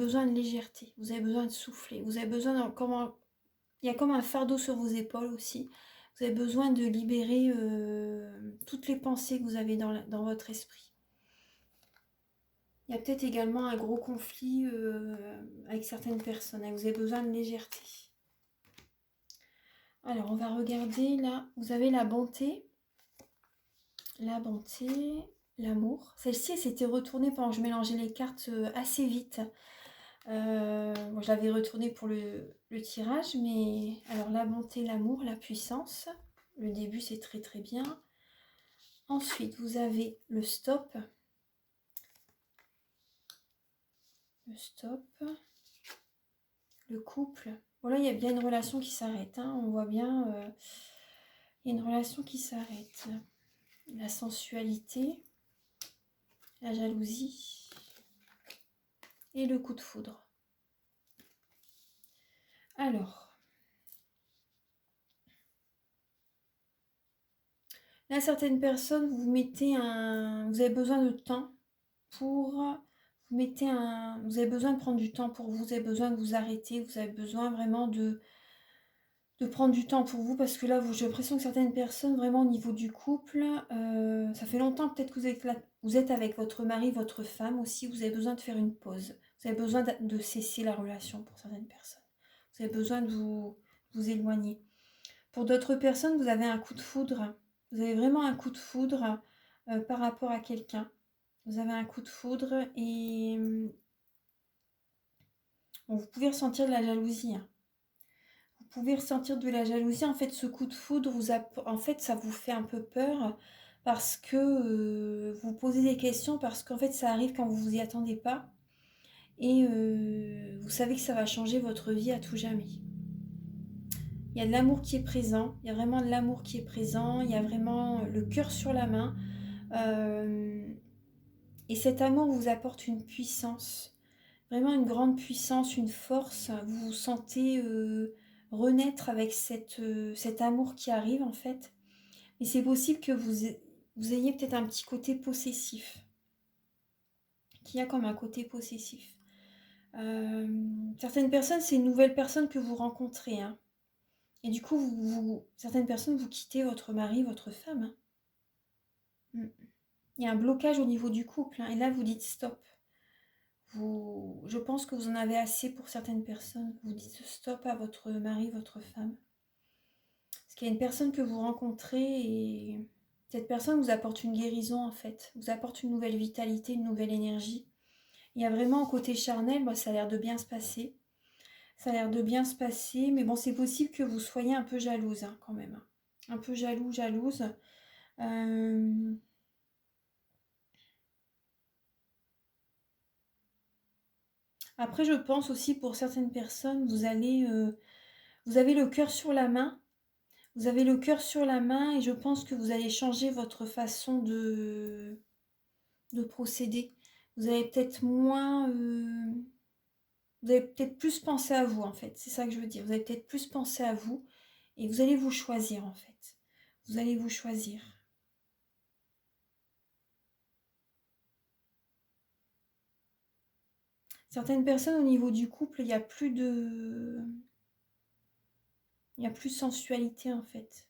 besoin de légèreté, vous avez besoin de souffler, vous avez besoin il y a comme un fardeau sur vos épaules aussi. Vous avez besoin de libérer toutes les pensées que vous avez dans votre esprit. Il y a peut-être également un gros conflit avec certaines personnes. Vous avez besoin de légèreté. Alors, on va regarder là. Vous avez la bonté, l'amour. Celle-ci, elle s'était retournée pendant que je mélangeais les cartes assez vite. Bon, je l'avais retournée pour le tirage, mais alors la bonté, l'amour, la puissance. Le début, c'est très très bien. Ensuite, vous avez le stop. Le stop. Le couple. Voilà, il y a bien une relation qui s'arrête. Hein. On voit bien, il y a une relation qui s'arrête. La sensualité, la jalousie et le coup de foudre. Alors, là, certaines personnes, vous avez besoin de temps pour... Vous avez besoin de prendre du temps pour vous, vous avez besoin de vous arrêter, vous avez besoin vraiment de prendre du temps pour vous, parce que là, j'ai l'impression que certaines personnes, vraiment au niveau du couple, ça fait longtemps peut-être que vous êtes avec votre mari, votre femme aussi, vous avez besoin de faire une pause. Vous avez besoin de cesser la relation pour certaines personnes. Vous avez besoin de vous éloigner. Pour d'autres personnes, vous avez un coup de foudre. Vous avez vraiment un coup de foudre par rapport à quelqu'un. Vous avez un coup de foudre et bon, vous pouvez ressentir de la jalousie. Hein. Vous pouvez ressentir de la jalousie. En fait, ce coup de foudre, en fait, ça vous fait un peu peur parce que vous posez des questions, parce qu'en fait, ça arrive quand vous vous y attendez pas. Et vous savez que ça va changer votre vie à tout jamais. Il y a de l'amour qui est présent. Il y a vraiment de l'amour qui est présent. Il y a vraiment le cœur sur la main. Et cet amour vous apporte une puissance. Vraiment une grande puissance, une force. Vous vous sentez renaître avec cet amour qui arrive en fait. Mais c'est possible que vous ayez peut-être un petit côté possessif. Qu'il y a comme un côté possessif. Certaines personnes, c'est une nouvelle personne que vous rencontrez. Hein. Et du coup, certaines personnes, vous quittez votre mari, votre femme. Hein. Il y a un blocage au niveau du couple. Hein, et là, vous dites stop. Je pense que vous en avez assez pour certaines personnes. Vous dites stop à votre mari, votre femme. Parce qu'il y a une personne que vous rencontrez et cette personne vous apporte une guérison en fait. Vous apporte une nouvelle vitalité, une nouvelle énergie. Il y a vraiment un côté charnel, ça a l'air de bien se passer. Ça a l'air de bien se passer, mais bon, c'est possible que vous soyez un peu jalouse hein, quand même. Un peu jalouse. Après, je pense aussi pour certaines personnes, vous avez le cœur sur la main. Vous avez le cœur sur la main et je pense que vous allez changer votre façon de procéder. Vous allez peut-être vous allez peut-être plus penser à vous en fait. C'est ça que je veux dire. Vous allez peut-être plus penser à vous et vous allez vous choisir en fait. Vous allez vous choisir. Certaines personnes au niveau du couple, il n'y a plus de sensualité en fait.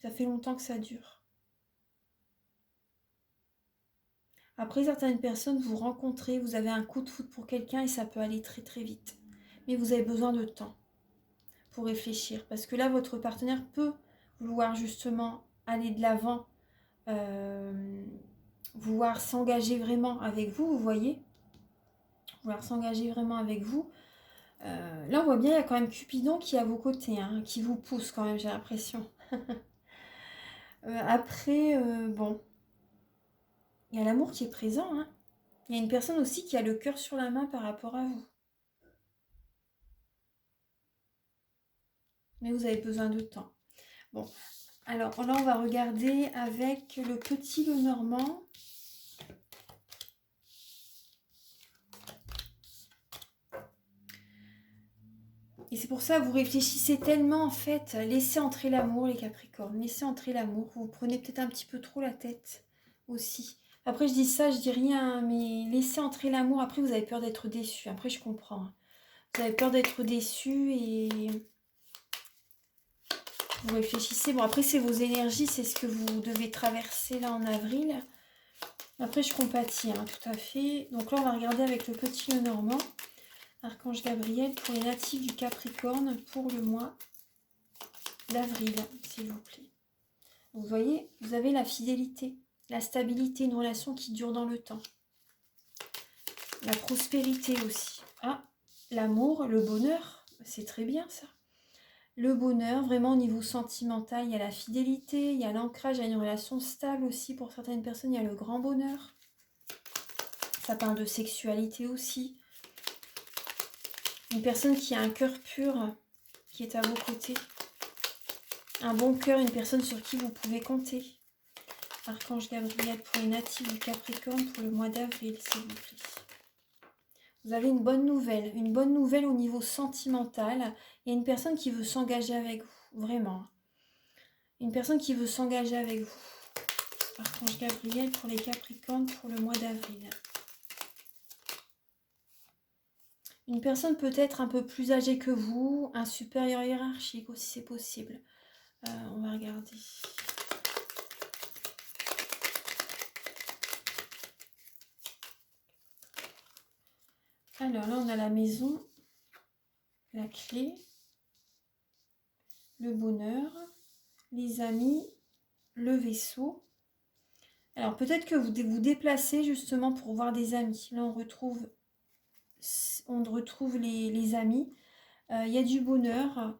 Ça fait longtemps que ça dure. Après, certaines personnes, vous rencontrez, vous avez un coup de foudre pour quelqu'un et ça peut aller très très vite. Mais vous avez besoin de temps pour réfléchir. Parce que là, votre partenaire peut vouloir justement aller de l'avant, vouloir s'engager vraiment avec vous, vous voyez. Vouloir s'engager vraiment avec vous. Là, on voit bien, il y a quand même Cupidon qui est à vos côtés, hein, qui vous pousse quand même, j'ai l'impression. Après, bon, il y a l'amour qui est présent. Hein. Il y a une personne aussi qui a le cœur sur la main par rapport à vous. Mais vous avez besoin de temps. Bon, alors là, on va regarder avec le petit Lenormand. Et c'est pour ça que vous réfléchissez tellement en fait. Laissez entrer l'amour les Capricornes. Laissez entrer l'amour. Vous prenez peut-être un petit peu trop la tête aussi. Après, je dis ça, je dis rien, mais laissez entrer l'amour. Après, vous avez peur d'être déçu. Après, je comprends. Vous avez peur d'être déçu et vous réfléchissez. Bon, après, c'est vos énergies, c'est ce que vous devez traverser là en avril. Après, je compatis, hein, tout à fait. Donc là, on va regarder avec le petit Lenormand. Archange Gabriel pour les natifs du Capricorne pour le mois d'avril, s'il vous plaît. Vous voyez, vous avez la fidélité, la stabilité, une relation qui dure dans le temps. La prospérité aussi. Ah, l'amour, le bonheur, c'est très bien ça. Le bonheur, vraiment au niveau sentimental, il y a la fidélité, il y a l'ancrage, il y a une relation stable aussi pour certaines personnes, il y a le grand bonheur. Ça parle de sexualité aussi. Une personne qui a un cœur pur, qui est à vos côtés. Un bon cœur, une personne sur qui vous pouvez compter. Archange Gabriel pour les natifs du Capricorne pour le mois d'avril, s'il vous plaît. Vous avez une bonne nouvelle au niveau sentimental. Il y a une personne qui veut s'engager avec vous, vraiment. Une personne qui veut s'engager avec vous. Archange Gabriel pour les Capricornes pour le mois d'avril. Une personne peut-être un peu plus âgée que vous, un supérieur hiérarchique aussi, c'est possible. On va regarder. Alors là, on a la maison, la clé, le bonheur, les amis, le vaisseau. Alors peut-être que vous vous déplacez justement pour voir des amis. Là, on retrouve les amis. Il y a du bonheur.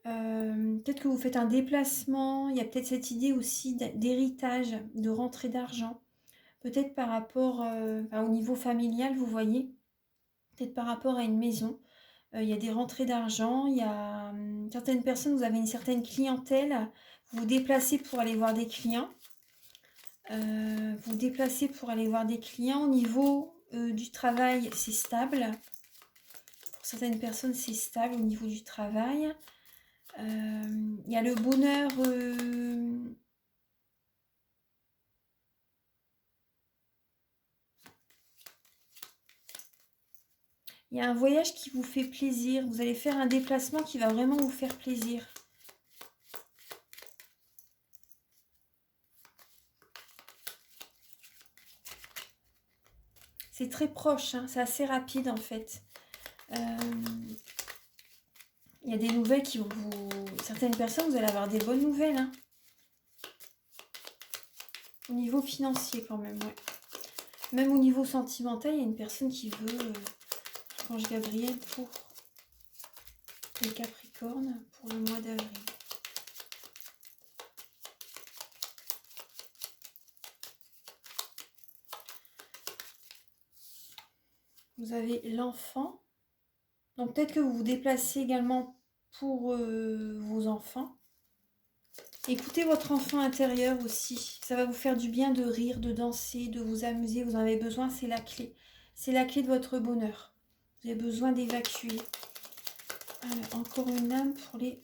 Peut-être que vous faites un déplacement. Il y a peut-être cette idée aussi d'héritage, de rentrée d'argent. Peut-être par rapport au niveau familial, vous voyez. Peut-être par rapport à une maison. Il y a des rentrées d'argent. Il y a certaines personnes, vous avez une certaine clientèle. Vous vous déplacez pour aller voir des clients. Vous déplacez pour aller voir des clients. Au niveau du travail, c'est stable. Pour certaines personnes, c'est stable au niveau du travail. Il y a le bonheur. Il y a un voyage qui vous fait plaisir. Vous allez faire un déplacement qui va vraiment vous faire plaisir. C'est très proche, hein, c'est assez rapide en fait. Il y a des nouvelles qui vont vous... Certaines personnes, vous allez avoir des bonnes nouvelles. Hein. Au niveau financier quand même, ouais. Même au niveau sentimental, il y a une personne qui veut... Archange Gabriel pour les Capricornes pour le mois d'avril. Vous avez l'enfant. Donc peut-être que vous vous déplacez également pour vos enfants. Écoutez votre enfant intérieur aussi. Ça va vous faire du bien de rire, de danser, de vous amuser. Vous en avez besoin, c'est la clé. C'est la clé de votre bonheur. Vous avez besoin d'évacuer. Alors, encore une âme pour les...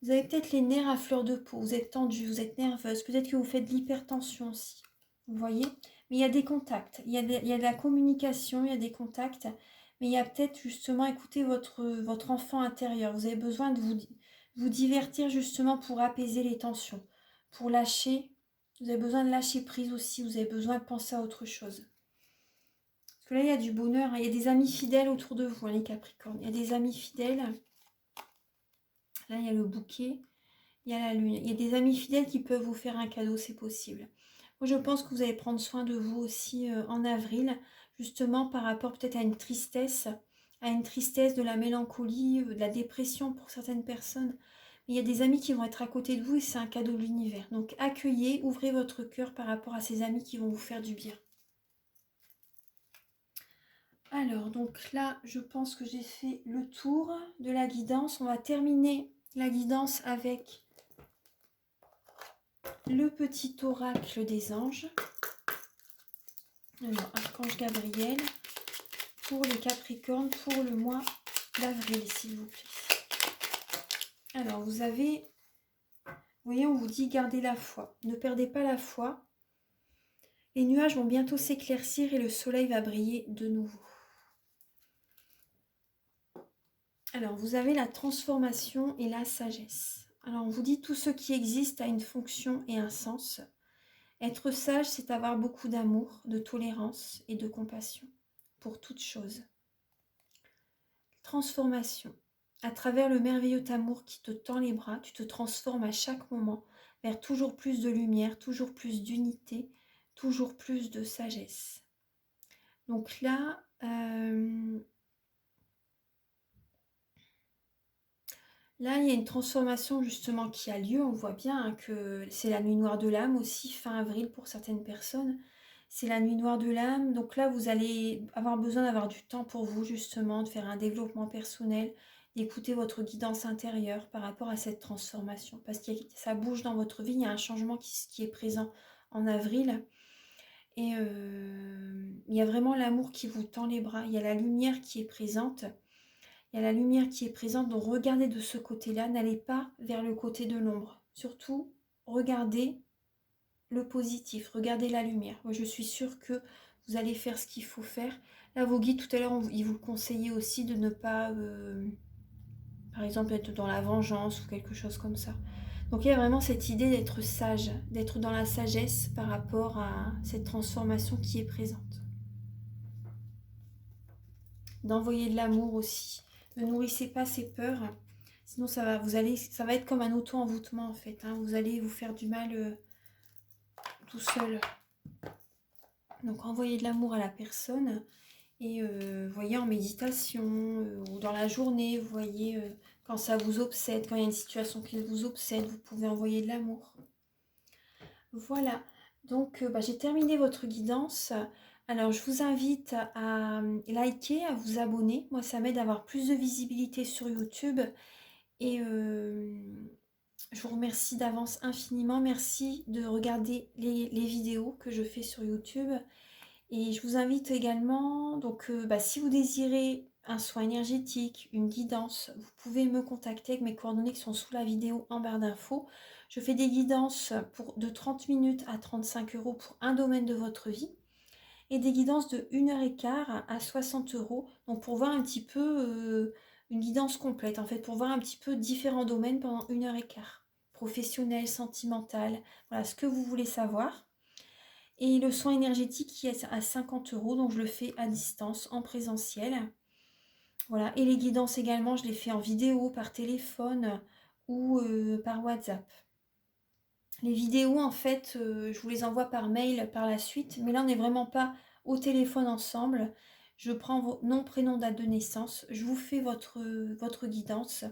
Vous avez peut-être les nerfs à fleur de peau. Vous êtes tendu, vous êtes nerveuse. Peut-être que vous faites de l'hypertension aussi. Vous voyez? Mais il y a des contacts. Il y a de la communication, il y a des contacts. Mais il y a peut-être justement, écoutez votre enfant intérieur. Vous avez besoin de vous divertir justement pour apaiser les tensions. Pour lâcher. Vous avez besoin de lâcher prise aussi. Vous avez besoin de penser à autre chose. Parce que là, il y a du bonheur. Hein. Il y a des amis fidèles autour de vous, hein, les Capricornes. Il y a des amis fidèles. Là, il y a le bouquet. Il y a la lune. Il y a des amis fidèles qui peuvent vous faire un cadeau, c'est possible. Moi, je pense que vous allez prendre soin de vous aussi en avril, justement par rapport peut-être à une tristesse, de la mélancolie, de la dépression pour certaines personnes. Mais il y a des amis qui vont être à côté de vous et c'est un cadeau de l'univers. Donc accueillez, ouvrez votre cœur par rapport à ces amis qui vont vous faire du bien. Alors, donc là, je pense que j'ai fait le tour de la guidance. On va terminer la guidance avec le petit oracle des anges. Alors, Archange Gabriel pour les Capricornes pour le mois d'avril, s'il vous plaît. Alors, vous avez... Vous voyez, on vous dit gardez la foi. Ne perdez pas la foi. Les nuages vont bientôt s'éclaircir et le soleil va briller de nouveau. Alors, vous avez la transformation et la sagesse. Alors, on vous dit tout ce qui existe a une fonction et un sens. Être sage, c'est avoir beaucoup d'amour, de tolérance et de compassion pour toute chose. Transformation. À travers le merveilleux amour qui te tend les bras, tu te transformes à chaque moment vers toujours plus de lumière, toujours plus d'unité, toujours plus de sagesse. Donc là, là, il y a une transformation justement qui a lieu. On voit bien hein, que c'est la nuit noire de l'âme aussi, fin avril pour certaines personnes. C'est la nuit noire de l'âme. Donc là, vous allez avoir besoin d'avoir du temps pour vous justement, de faire un développement personnel, d'écouter votre guidance intérieure par rapport à cette transformation. Parce que ça bouge dans votre vie, il y a un changement qui est présent en avril. Et il y a vraiment l'amour qui vous tend les bras. Il y a la lumière qui est présente. Il y a la lumière qui est présente, donc regardez de ce côté-là, n'allez pas vers le côté de l'ombre. Surtout, regardez le positif, regardez la lumière. Moi, je suis sûre que vous allez faire ce qu'il faut faire. Là, vos guides, tout à l'heure, ils vous conseillaient aussi de ne pas, par exemple, être dans la vengeance ou quelque chose comme ça. Donc, il y a vraiment cette idée d'être sage, d'être dans la sagesse par rapport à cette transformation qui est présente. D'envoyer de l'amour aussi. Ne nourrissez pas ces peurs, sinon ça va être comme un auto-envoûtement en fait. Hein. Vous allez vous faire du mal tout seul. Donc envoyez de l'amour à la personne et voyez en méditation ou dans la journée, vous voyez quand ça vous obsède, quand il y a une situation qui vous obsède, vous pouvez envoyer de l'amour. Voilà, donc j'ai terminé votre guidance. Alors, je vous invite à liker, à vous abonner. Moi, ça m'aide à avoir plus de visibilité sur YouTube. Et je vous remercie d'avance infiniment. Merci de regarder les vidéos que je fais sur YouTube. Et je vous invite également, donc si vous désirez un soin énergétique, une guidance, vous pouvez me contacter avec mes coordonnées qui sont sous la vidéo en barre d'infos. Je fais des guidances de 30 minutes à 35 € pour un domaine de votre vie et des guidances de 1h15 à 60 €. Donc pour voir un petit peu une guidance complète, en fait, pour voir un petit peu différents domaines pendant 1h15. Professionnel, sentimental, voilà ce que vous voulez savoir. Et le soin énergétique qui est à 50 €, donc je le fais à distance, en présentiel. Voilà, et les guidances également, je les fais en vidéo, par téléphone ou par WhatsApp. Les vidéos, en fait, je vous les envoie par mail par la suite, mais là, on n'est vraiment pas au téléphone ensemble. Je prends vos noms, prénoms, date de naissance, je vous fais votre guidance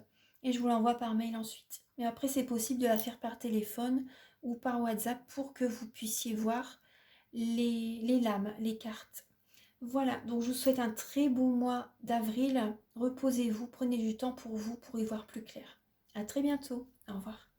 et je vous l'envoie par mail ensuite. Mais après, c'est possible de la faire par téléphone ou par WhatsApp pour que vous puissiez voir les lames, les cartes. Voilà, donc je vous souhaite un très beau mois d'avril. Reposez-vous, prenez du temps pour vous pour y voir plus clair. À très bientôt. Au revoir.